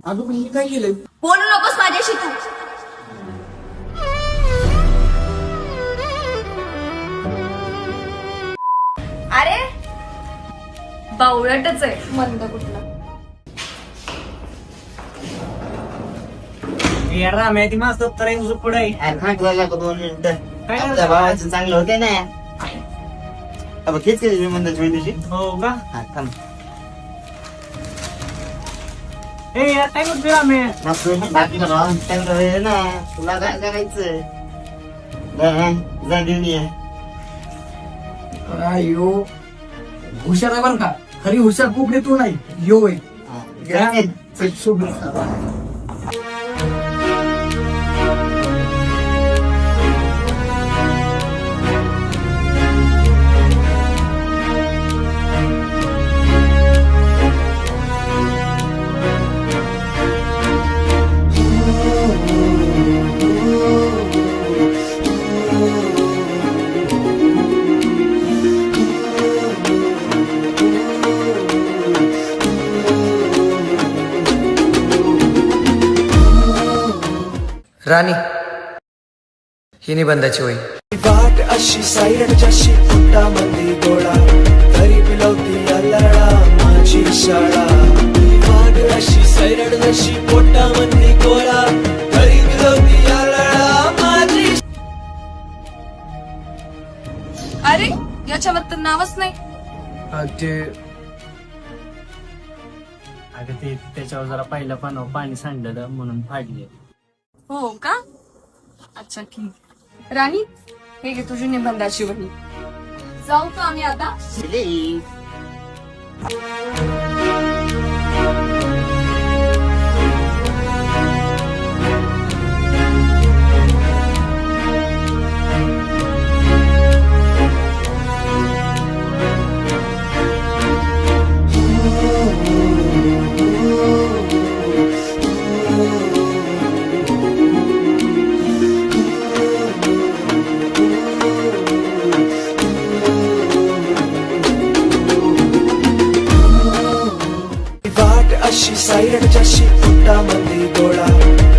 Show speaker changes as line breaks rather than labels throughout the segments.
अगं पण मी काय केलंय?
बोलू नकोस माझ्याशी तू. अरे बावळटच आहे मंद कुठला.
राम्या ती मस्त तर पुढे
दोन मिनिटं आपल्या भावाचं चांगलं होते ना. अब तेच केली मी मंदाची वहिनीची.
हो का?
हा थांब.
ए यार काय करतो राम्या?
बाकी चांगलं होईल ना. तुला काय करायचं? जा घेऊन ये.
अयो हुशार आहे बरं का. खरी हुशार पोपडी तू नाही यो आहे.
जा.
चल, सोबत.
राणी ही निबंधाची वही.
वाट अशी सायरड जशी फुटामध्ये गोळा तरी पिलवती अल्लडा माझी शाळा. वाट अशी सायरड जशी पोटामध्ये गोळा तरी पिलवती अल्लडा माझी.
अरे याच्यावर तर नावच नाही.
ते
अगं ते त्याच्यावर जरा पहिल्या पानावर पाणी सांडलेलं म्हणून फाडले.
हो का? अच्छा ठीक. राणी हे घे तुझी निबंधाची वही. जाऊ का आम्ही आता?
वाट अशी सायरड जशी फुटामध्ये गोळा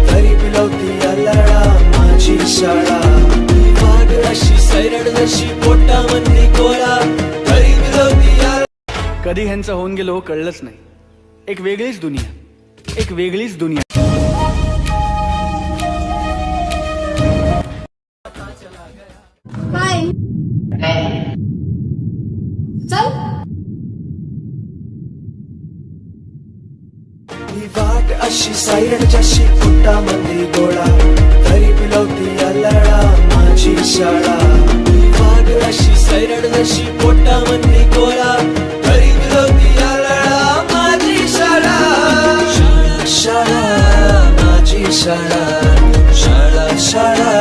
तरी पिलवती अल्लडा माझी शाळा. वाट अशी सायरड जशी पोटामध्ये गोळा तरी पिलवती अल्लडा.
कधी ह्यांचं होऊन गेलो कळलंच नाही. एक वेगळीच दुनिया, एक वेगळीच दुनिया.
काय चल.
ही वाट अशी सायरड जशी फुटामध्ये गोळा तरी पिलवती अल्लडा माझी शाळा. वाट अशी सायरड जशी पोटामध्ये गोळा तरी पिलवती अल्लडा माझी शाळा. शाळा शाळा माझी शाळा. शाळा शाळा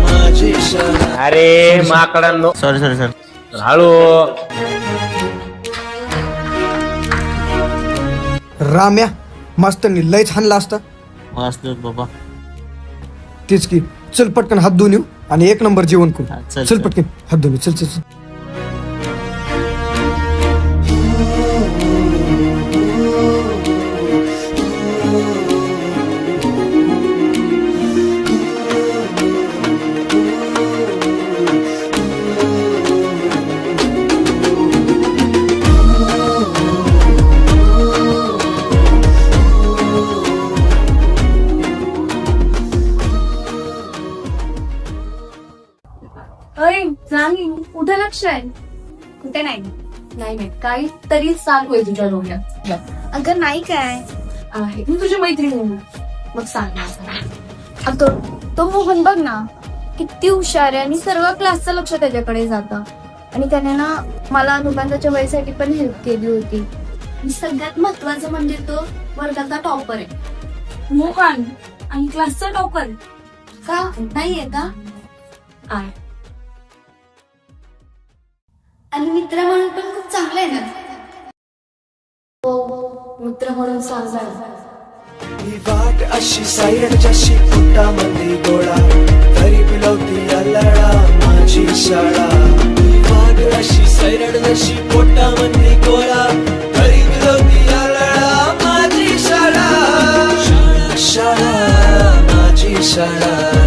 माझी शाळा.
अरे माकडांनो,
सॉरी सॉरी सर.
हळू.
राम्या मास्तरनी लयच हाणला असता.
मस्त बाबा.
तेच की. चल पटकन हात धुवून येऊ आणि एक नंबर जेवण करू.
हा, चल,
चल
चल.
पटकन हात धुवून येऊ. चल चल चल.
अय नाही कुठे लक्ष आहे? कुठे नाही नाही काही तरी सांग होय तुझ्या डोक्यात.
अगं नाही काय
आहे मी तुझी मैत्रीण आहे ना. मग सांग.
अगं तो मोहन बघ ना किती हुशार आहे आणि सर्व क्लासचं लक्ष त्याच्याकडे जातं. आणि त्याने ना मला निबंधाच्या वहीसाठी पण हेल्प केली होती. आणि सगळ्यात महत्वाचं म्हणजे तो वर्गाचा टॉपर आहे.
मोहन आणि क्लासचा टॉपर
का नाहीये का?
आहे.
आणि मित्र म्हणून पण खूप चांगलं आहे ना.
हो मित्र म्हणून सांग.
ही वाट अशी सायरड जशी फुटामध्ये गोळा तरी पिलवती अल्लडा माझी शाळा. ही वाट अशी सायरड जशी पोटामध्ये गोळा तरी पिलवती अल्लडा माझी शाळा. शाळा